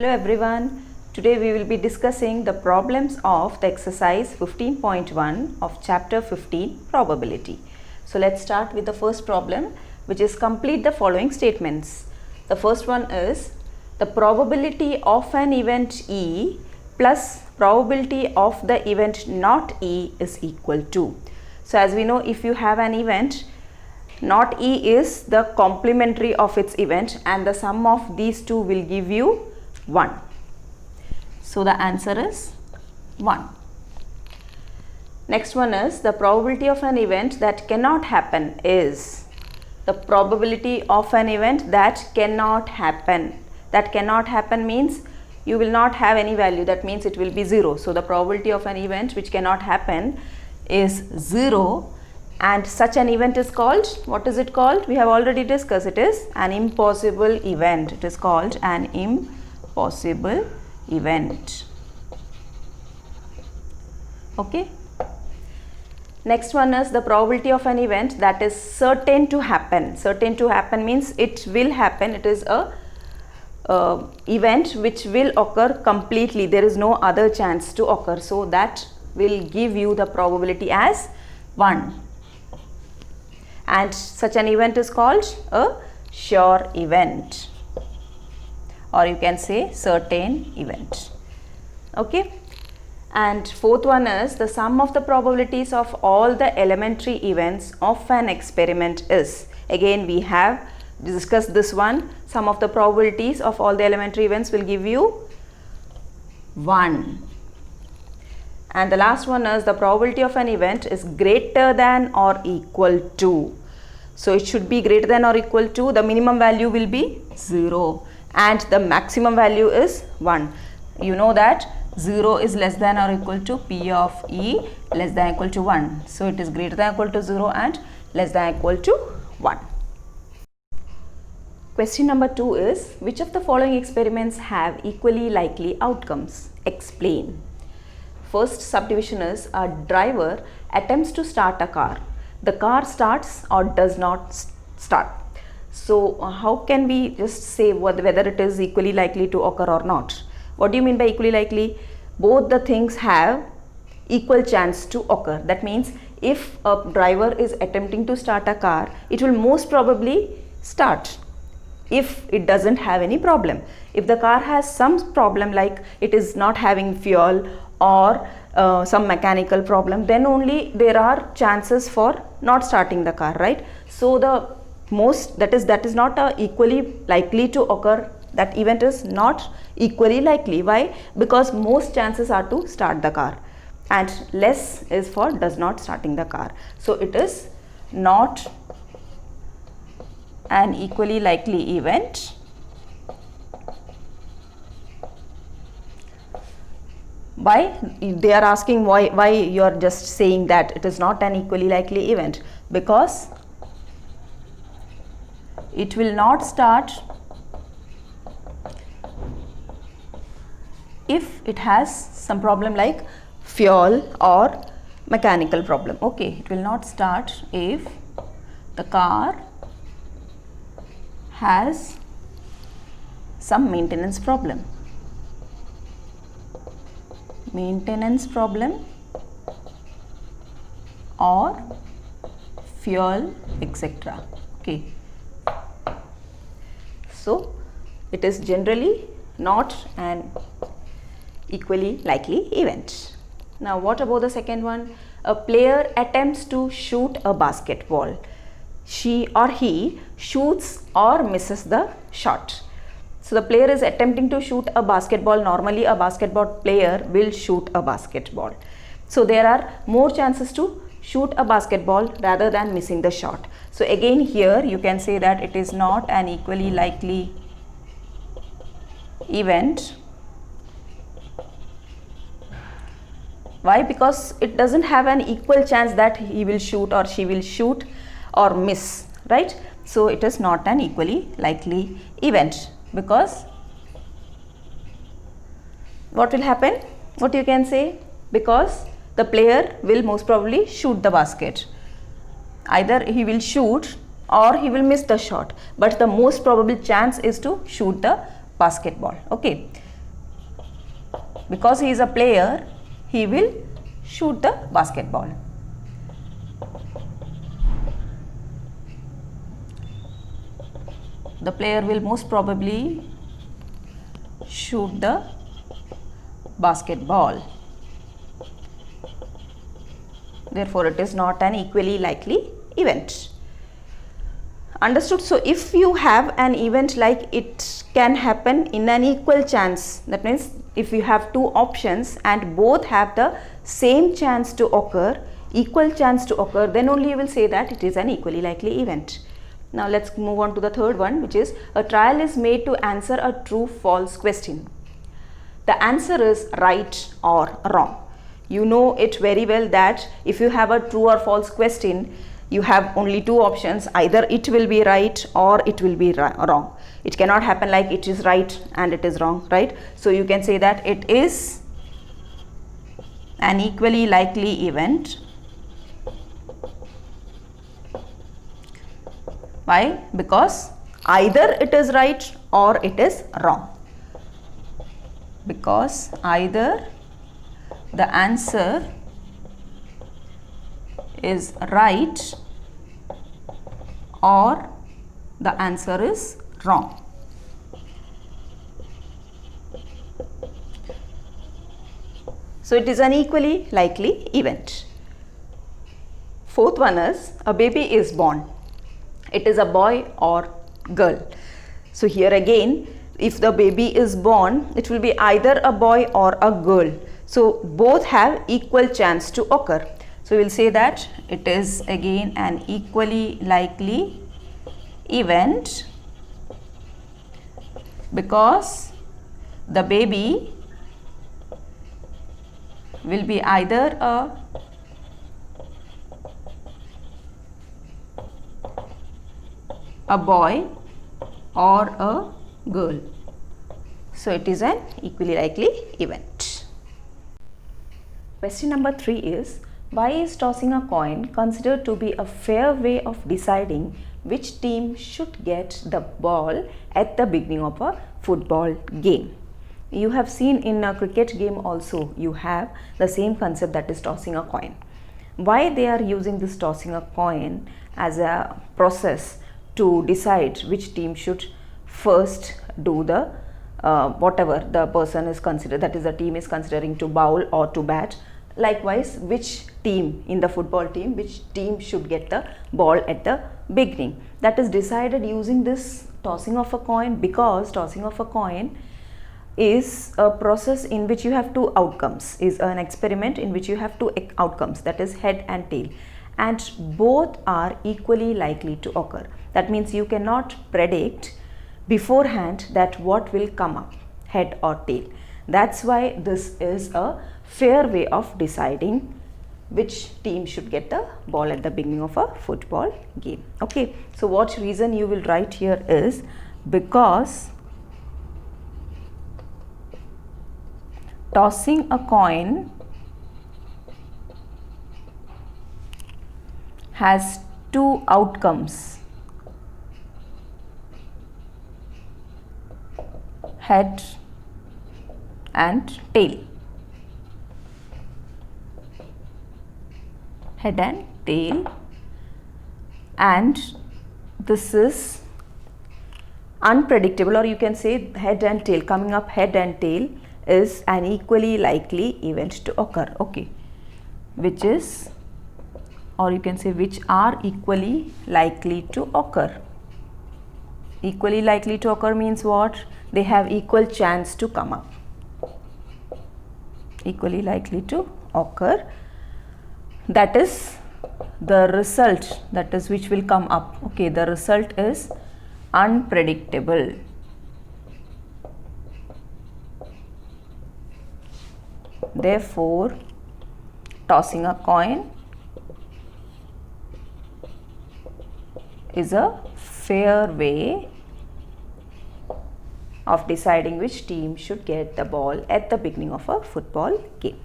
Hello everyone, today we will be discussing the problems of the exercise 15.1 of chapter 15 probability. So let's start with the first problem, which is complete the following statements. The first one is the probability of an event E plus probability of the event not E is equal to. So as we know, if you have an event, not E is the complementary of its event and the sum of these two will give you 1. So the answer is 1. Next one is the probability of an event that cannot happen is the probability of an event that cannot happen. That cannot happen means you will not have any value, that means it will be 0. So the probability of an event which cannot happen is 0, and such an event is called, what is it called? We have already discussed, it is an impossible event. It is called an impossible event. Okay. Next one is the probability of an event that is certain to happen. Certain to happen means it will happen. It is a event which will occur completely. There is no other chance to occur. So that will give you the probability as 1. And such an event is called a sure event, or you can say certain event. Okay. And fourth one is the sum of the probabilities of all the elementary events of an experiment is. Again we have discussed this one. Sum of the probabilities of all the elementary events will give you 1. And the last one is the probability of an event is greater than or equal to. So it should be greater than or equal to, the minimum value will be 0 and the maximum value is 1. You know that 0 is less than or equal to P of E less than or equal to 1. So it is greater than or equal to 0 and less than or equal to 1. Question number 2 is, which of the following experiments have equally likely outcomes? Explain. First subdivision is a driver attempts to start a car. The car starts or does not start. So how can we just say whether it is equally likely to occur or not? What do you mean by equally likely? Both the things have equal chance to occur. That means if a driver is attempting to start a car, it will most probably start if it doesn't have any problem. If the car has some problem, like it is not having fuel or some mechanical problem, then only there are chances for not starting the car, right? So the most, that is not equally likely to occur. That event is not equally likely. Why? Because most chances are to start the car and less is for does not starting the car. So it is not an equally likely event. Why? They are asking why you are just saying that it is not an equally likely event. Because it will not start if it has some problem like fuel or mechanical problem. Okay, it will not start if the car has some maintenance problem. Maintenance problem or fuel, etc. Okay. So it is generally not an equally likely event. Now what about the second one? A player attempts to shoot a basketball. She or he shoots or misses the shot. So the player is attempting to shoot a basketball. Normally a basketball player will shoot a basketball. So there are more chances to shoot a basketball rather than missing the shot. So again here you can say that it is not an equally likely event. Why? Because it doesn't have an equal chance that he will shoot or she will shoot or miss, right? So it is not an equally likely event. Because what will happen? What you can say? Because the player will most probably shoot the basket. Either he will shoot or he will miss the shot, but the most probable chance is to shoot the basketball. Okay, Because he is a player, he will shoot the basketball. The player will most probably shoot the basketball. Therefore, it is not an equally likely event. Understood? So, if you have an event like it can happen in an equal chance, that means if you have two options and both have the same chance to occur, equal chance to occur, then only you will say that it is an equally likely event. Now, let's move on to the third one, which is a trial is made to answer a true-false question. The answer is right or wrong. You know it very well that if you have a true or false question, you have only two options, either it will be right or it will be wrong. It cannot happen like it is right and it is wrong, right? So, you can say that it is an equally likely event. Why? Because either it is right or it is wrong. Because either the answer is right or the answer is wrong. So, it is an equally likely event. Fourth one is a baby is born. It is a boy or girl. So, here again, if the baby is born, it will be either a boy or a girl. So, both have equal chance to occur. So, we will say that it is again an equally likely event because the baby will be either a boy or a girl. So, it is an equally likely event. Question number 3 is, why is tossing a coin considered to be a fair way of deciding which team should get the ball at the beginning of a football game? You have seen in a cricket game also, you have the same concept, that is tossing a coin. Why they are using this tossing a coin as a process to decide which team should first do the whatever the person is considered, that is the team is considering to bowl or to bat. Likewise, which team in the football team, which team should get the ball at the beginning, that is decided using this tossing of a coin, because tossing of a coin is a process in which you have two outcomes, is an experiment in which you have two outcomes, that is head and tail, and both are equally likely to occur. That means you cannot predict beforehand that what will come up, head or tail. That's why this is a fair way of deciding which team should get the ball at the beginning of a football game. Okay, so what reason you will write here is because tossing a coin has two outcomes, head and tail. Head and tail, and this is unpredictable, or you can say head and tail, coming up head and tail is an equally likely event to occur. Okay, which is, or you can say which are equally likely to occur. Equally likely to occur means what? They have equal chance to come up. Equally likely to occur, that is the result, that is which will come up. Okay, the result is unpredictable. Therefore, tossing a coin is a fair way of deciding which team should get the ball at the beginning of a football game.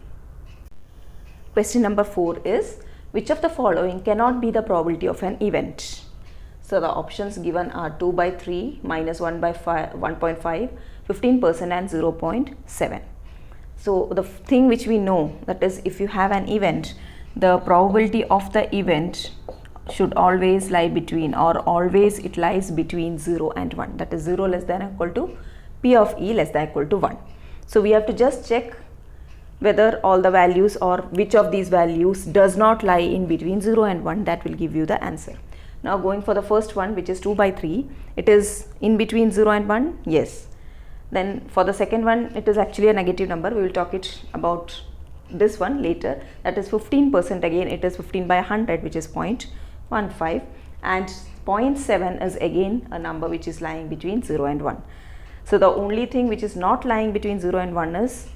Question number 4 is, which of the following cannot be the probability of an event? So the options given are 2 by 3, minus 1 by 5, 1.5, 15% and 0.7. So the thing which we know, that is, if you have an event, the probability of the event should always lie between, or always it lies between 0 and 1, that is 0 less than or equal to P of E less than or equal to 1. So we have to just check whether all the values or which of these values does not lie in between 0 and 1. That will give you the answer. Now going for the first one, which is 2 by 3, it is in between 0 and 1, yes. Then for the second one, it is actually a negative number. We will talk about this one later. That is 15%. Again, it is 15 by 100, which is 0.15, and 0.7 is again a number which is lying between 0 and 1. So the only thing which is not lying between 0 and 1 is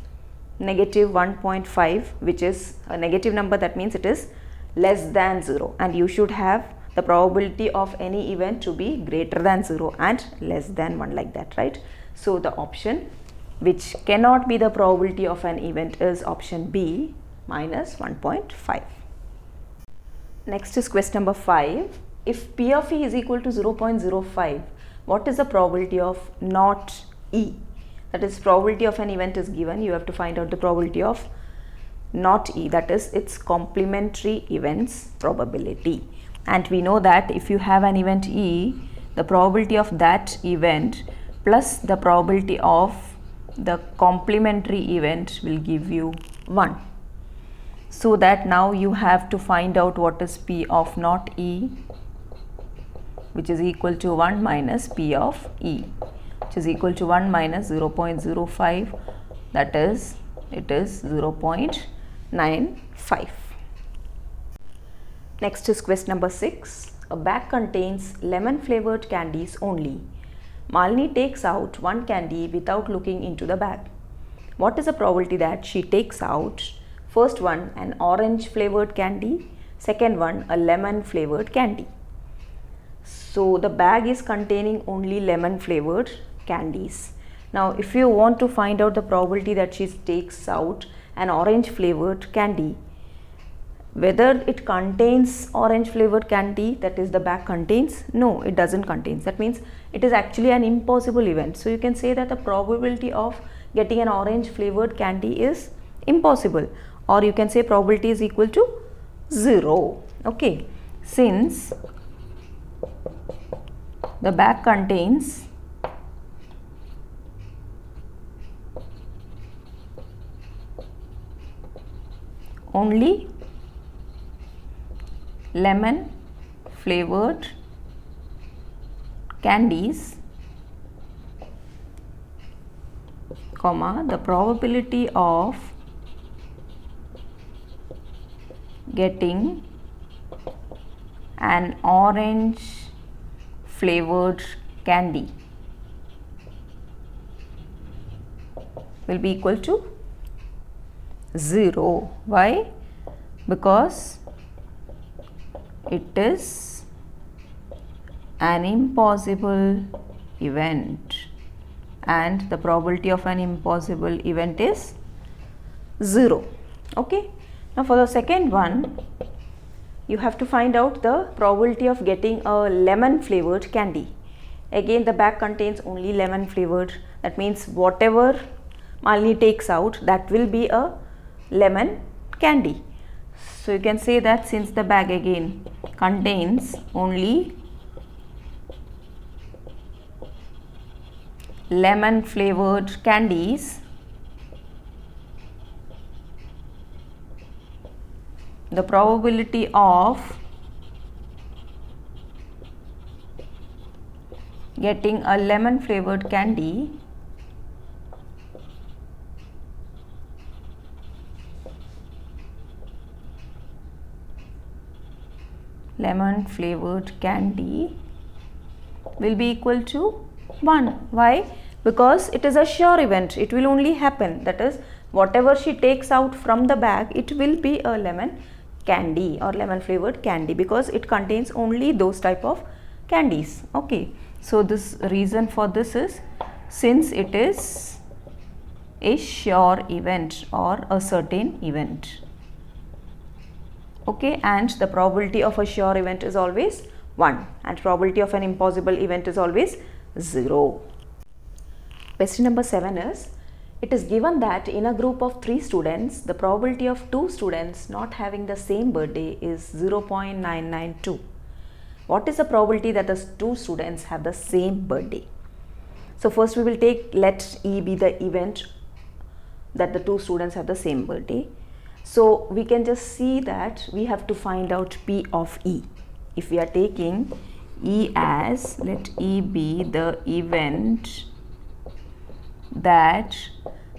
negative 1.5, which is a negative number. That means it is less than 0, and you should have the probability of any event to be greater than 0 and less than 1, like that, right? So the option which cannot be the probability of an event is option B, minus 1.5. Next is question number 5. If P of E is equal to 0.05, what is the probability of not E? That is, probability of an event is given. You have to find out the probability of not E, that is its complementary events probability. And we know that if you have an event E, the probability of that event plus the probability of the complementary event will give you 1. So that now you have to find out what is P of not E, which is equal to 1 minus P of E, which is equal to 1 minus 0.05, that is, it is 0.95. Next is question number 6. A bag contains lemon flavored candies only. Malini takes out one candy without looking into the bag. What is the probability that she takes out, first one, an orange flavored candy, second one, a lemon flavored candy? So the bag is containing only lemon flavored candies. Now if you want to find out the probability that she takes out an orange flavored candy, whether it contains orange flavored candy, that is the bag contains, no, it doesn't contain. That means it is actually an impossible event. So you can say that the probability of getting an orange flavored candy is impossible, or you can say probability is equal to 0. Okay, since the bag contains only lemon flavored candies, comma, the probability of getting an orange flavored candy will be equal to 0. Why? Because it is an impossible event, and the probability of an impossible event is 0. Okay. Now for the second one, you have to find out the probability of getting a lemon flavored candy. Again, the bag contains only lemon flavored. That means whatever Malini takes out, that will be a lemon candy. So you can say that since the bag again contains only lemon flavored candies, the probability of getting a lemon flavored candy will be equal to 1. Why? Because it is a sure event. It will only happen. That is, whatever she takes out from the bag, it will be a lemon candy or lemon flavored candy, because it contains only those type of candies. Okay. So this reason for this is, since it is a sure event or a certain event. Okay, and the probability of a sure event is always 1, and probability of an impossible event is always 0. Question number 7 is, It is given that in a group of 3 students, the probability of 2 students not having the same birthday is 0.992. What is the probability that the 2 students have the same birthday? So first we will take, let E be the event that the 2 students have the same birthday. So we can just see that we have to find out P of E. If we are taking E as, let E be the event that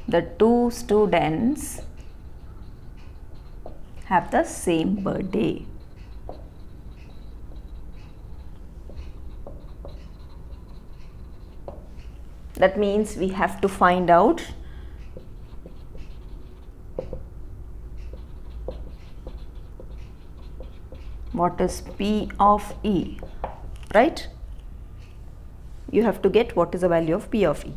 the 2 students have the same birthday. That means we have to find out what is P of E, right? You have to get what is the value of P of E.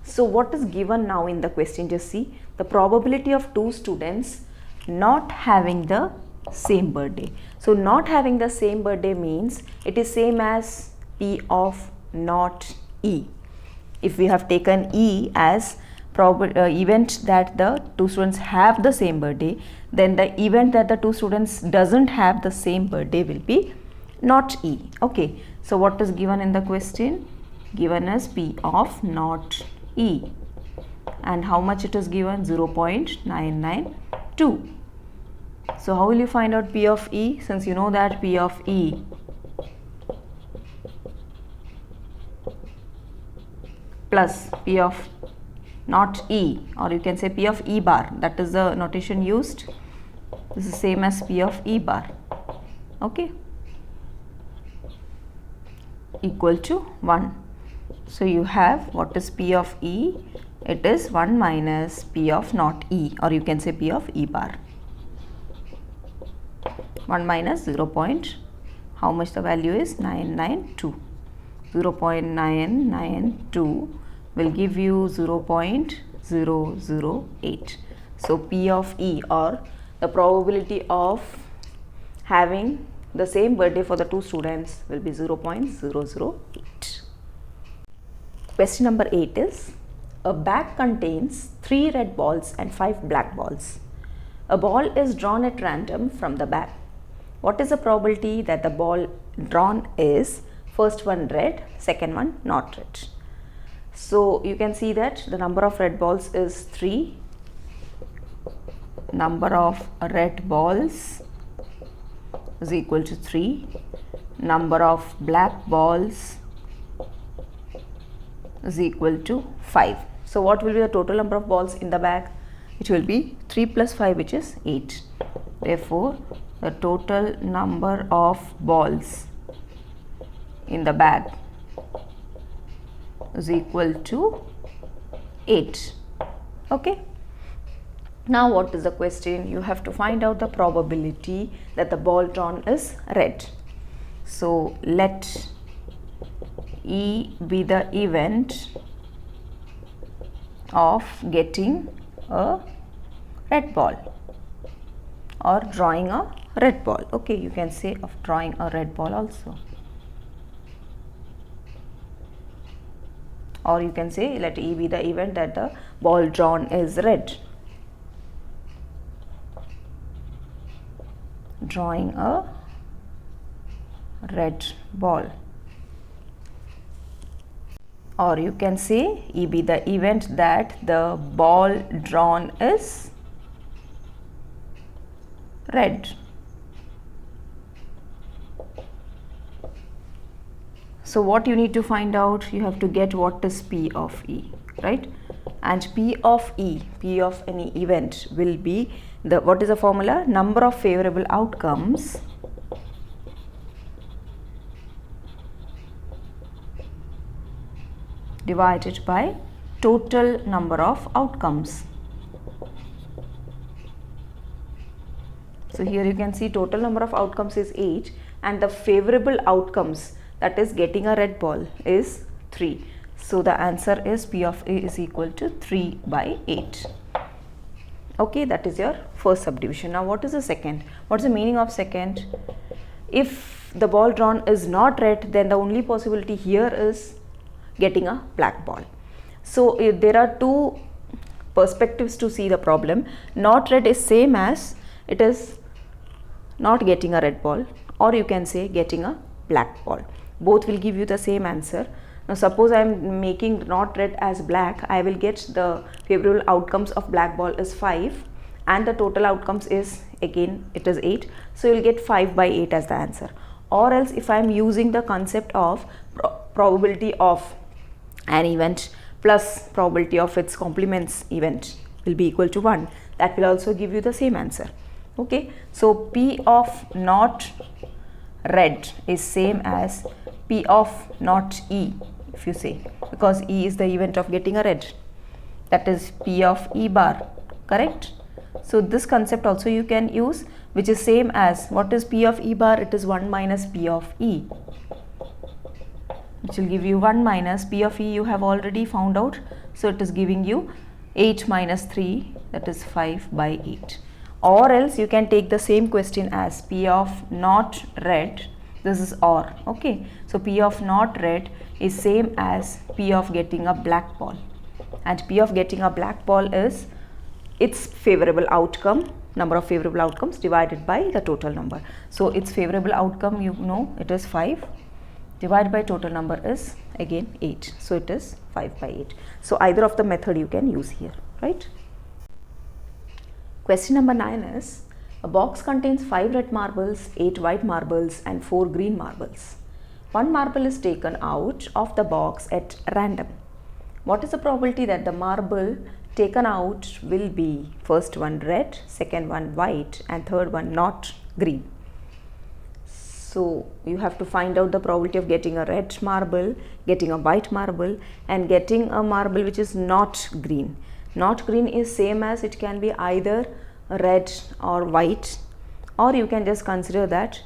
So what is given now in the question? Just see the probability of 2 students not having the same birthday. So not having the same birthday means it is same as P of not E. If we have taken E as event that the 2 students have the same birthday, then the event that the 2 students doesn't have the same birthday will be not E. Okay, so what is given in the question? Given as P of not E, and how much it is given? 0.992. So how will you find out P of E? Since you know that P of E plus P of not E, or you can say P of E bar, that is the notation used. This is same as P of E bar, okay, equal to 1. So you have what is P of E? It is 1 minus P of not E, or you can say P of E bar. 1 minus 0. How much the value is? 992. 0.992 will give you 0.008. So P of E, or the probability of having the same birthday for the 2 students, will be 0.008. Question number 8 is, a bag contains 3 red balls and 5 black balls. A ball is drawn at random from the bag. What is the probability that the ball drawn is first one red, second one not red? So you can see that the number of red balls is 3. Number of red balls is equal to 3. Number of black balls is equal to 5. So what will be the total number of balls in the bag? It will be 3 plus 5, which is 8. Therefore, the total number of balls in the bag is equal to 8. Okay. Now what is the question? You have to find out the probability that the ball drawn is red. So let E be the event of getting a red ball or drawing a red ball. Okay, you can say of drawing a red ball also, or you can say let E be the event that the ball drawn is red. Drawing a red ball, or you can say E be the event that the ball drawn is red. So what you need to find out, you have to get what is P of E, right? And P of E, P of any event will be the, what is the formula? Number of favorable outcomes divided by total number of outcomes. So here you can see total number of outcomes is 8 and the favorable outcomes, that is getting a red ball, is 3. So the answer is P of A is equal to 3 by 8. Okay, that is your first subdivision. Now what is the second? What is the meaning of second? If the ball drawn is not red, then the only possibility here is getting a black ball. So if there are two perspectives to see the problem. Not red is same as it is not getting a red ball, or you can say getting a black ball. Both will give you the same answer. Now suppose I am making not red as black, I will get the favorable outcomes of black ball is 5 and the total outcomes is again it is 8. So you will get 5 by 8 as the answer. Or else if I am using the concept of probability of an event plus probability of its complements event will be equal to 1, that will also give you the same answer. Okay, so P of not red is same as P of not E, if you say, because E is the event of getting a red, that is P of E bar, correct? So this concept also you can use, which is same as, what is P of E bar? It is 1 minus P of E, which will give you 1 minus P of E you have already found out, so it is giving you 8 minus 3, that is 5 by 8. Or else you can take the same question as P of not red, this is OR, okay. So P of not red is same as P of getting a black ball, and P of getting a black ball is its favorable outcome, number of favorable outcomes divided by the total number. So its favorable outcome, you know, it is 5 divided by total number is again 8, so it is 5 by 8. So either of the method you can use here, right? Question number 9 is, a box contains 5 red marbles, 8 white marbles and 4 green marbles. One marble is taken out of the box at random. What is the probability that the marble taken out will be first one red, second one white and third one not green? So you have to find out the probability of getting a red marble, getting a white marble and getting a marble which is not green. Not green is same as it can be either red or white, or you can just consider that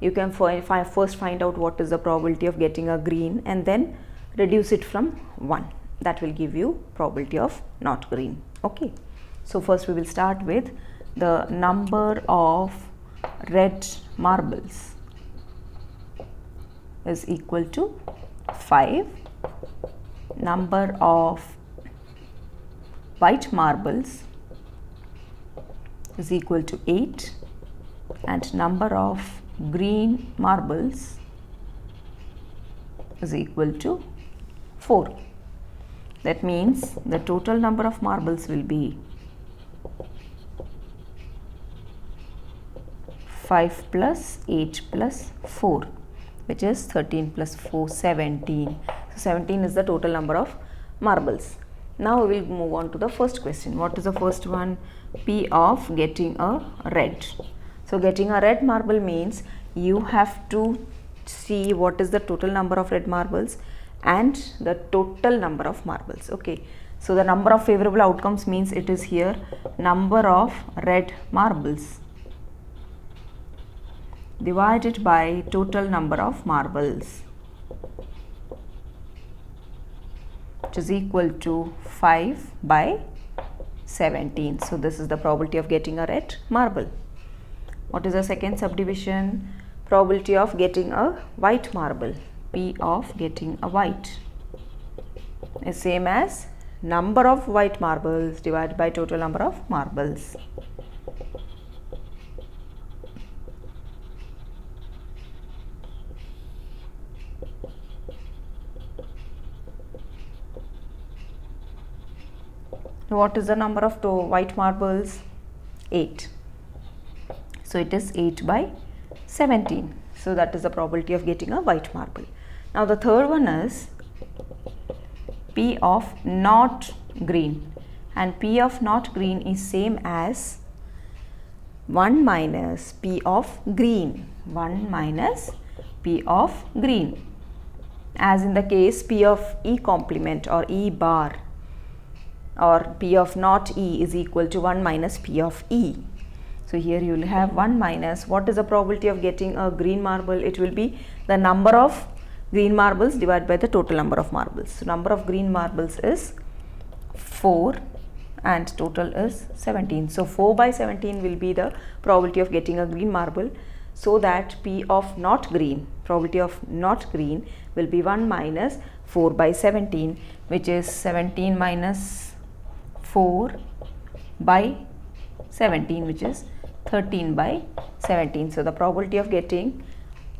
you can first find out what is the probability of getting a green and then reduce it from 1. That will give you probability of not green. Okay, so first we will start with the number of red marbles is equal to 5, number of white marbles is equal to 8 and number of green marbles is equal to 4. That means the total number of marbles will be 5 plus 8 plus 4, which is 13 plus 4, 17. So 17 is the total number of marbles. Now we will move on to the first question. What is the first one? P of getting a red. So getting a red marble means you have to see what is the total number of red marbles and the total number of marbles. Okay, so the number of favorable outcomes means it is here number of red marbles divided by total number of marbles, which is equal to 5 by 17. So this is the probability of getting a red marble. What is the second subdivision? Probability of getting a white marble. P of getting a white is same as number of white marbles divided by total number of marbles. What is the number of white marbles? 8. So it is 8 by 17. So that is the probability of getting a white marble. Now the third one is P of not green, and P of not green is same as 1 minus P of green. 1 minus P of green, as in the case P of E complement or E bar or P of not E is equal to 1 minus P of E. So here you will have 1 minus, what is the probability of getting a green marble? It will be the number of green marbles divided by the total number of marbles. So number of green marbles is 4 and total is 17. So 4 by 17 will be the probability of getting a green marble. So that P of not green, probability of not green will be 1 minus 4 by 17, which is 17 minus 4 by 17, which is 13 by 17. So the probability of getting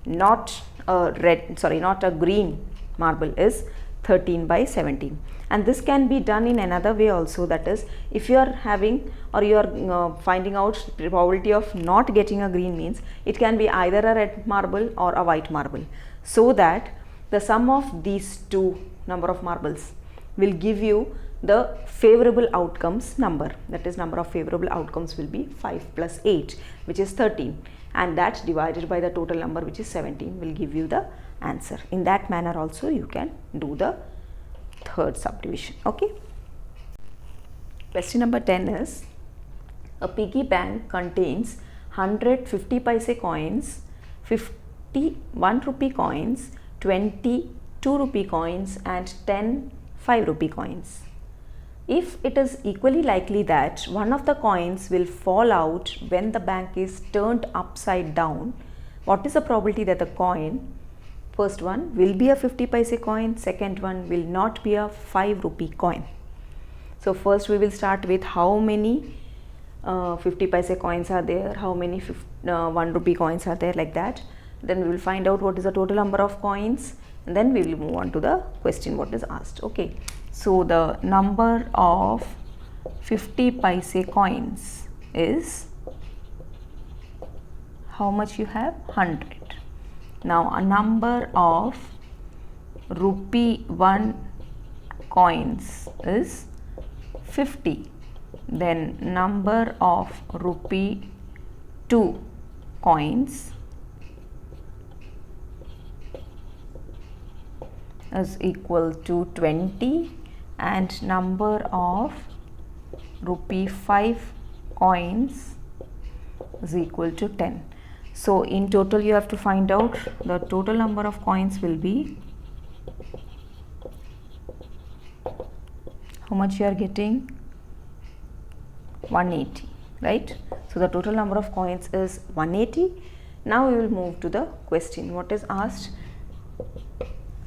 not a green marble is 13 by 17. And this can be done in another way also, that is, if you are having or you are finding out the probability of not getting a green, means it can be either a red marble or a white marble, so that the sum of these two number of marbles will give you the favorable outcomes number. That is, number of favorable outcomes will be 5 plus 8, which is 13, and that divided by the total number, which is 17, will give you the answer. In that manner also you can do the third subdivision. Okay. Question number 10 is, a piggy bank contains 100 50 paise coins, 50 1 rupee coins, 20 2 rupee coins and 10 5 rupee coins. If it is equally likely that one of the coins will fall out when the bank is turned upside down, what is the probability that the coin, first one will be a 50 paise coin, second one will not be a 5 rupee coin? So first we will start with how many 50 paise coins are there, how many 1 rupee coins are there, like that. Then we will find out what is the total number of coins, and then we will move on to the question what is asked. Okay. So the number of 50 paise coins is, how much you have? 100. Now a number of rupee 1 coins is 50. Then number of rupee 2 coins is equal to 20, and number of rupee 5 coins is equal to 10. So in total you have to find out the total number of coins will be, how much you are getting? 180, right? So the total number of coins is 180. Now we will move to the question. What is asked?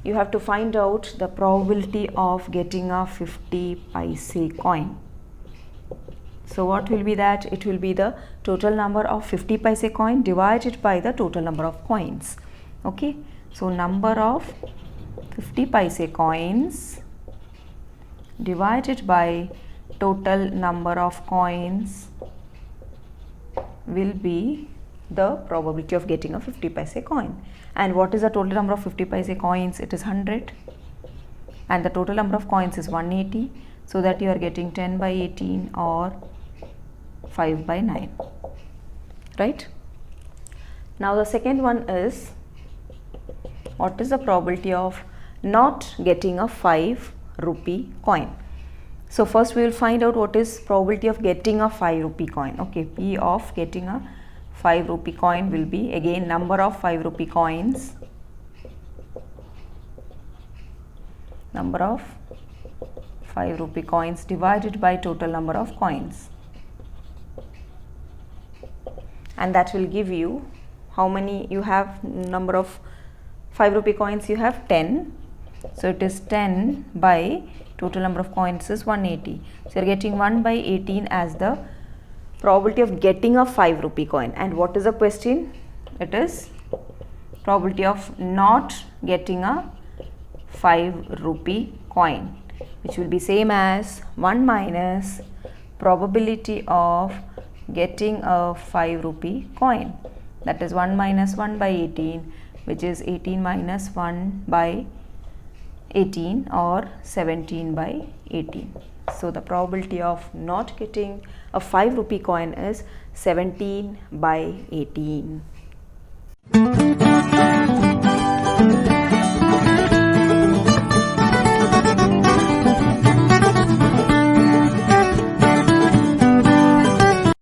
You have to find out the probability of getting a 50 paise coin. So what will be that? It will be the total number of 50 paise coin divided by the total number of coins. Okay. So number of 50 paise coins divided by total number of coins will be the probability of getting a 50 paise coin. And what is the total number of 50 paise coins? It is 100, and the total number of coins is 180, so that you are getting 10 by 18 or 5 by 9, right? Now the second one is, what is the probability of not getting a 5 rupee coin? So first we will find out what is probability of getting a 5 rupee coin. Okay, P of getting a 5 rupee coin will be, again, number of 5 rupee coins, number of 5 rupee coins divided by total number of coins, and that will give you how many you have. Number of 5 rupee coins you have 10, so it is 10 by total number of coins is 180. So you are getting 1 by 18 as the probability of getting a 5 rupee coin. And what is the question? It is probability of not getting a 5 rupee coin, which will be same as 1 minus probability of getting a 5 rupee coin, that is 1 minus 1 by 18, which is 18 minus 1 by 18 or 17 by 18. So the probability of not getting a 5 rupee coin is 17 by 18.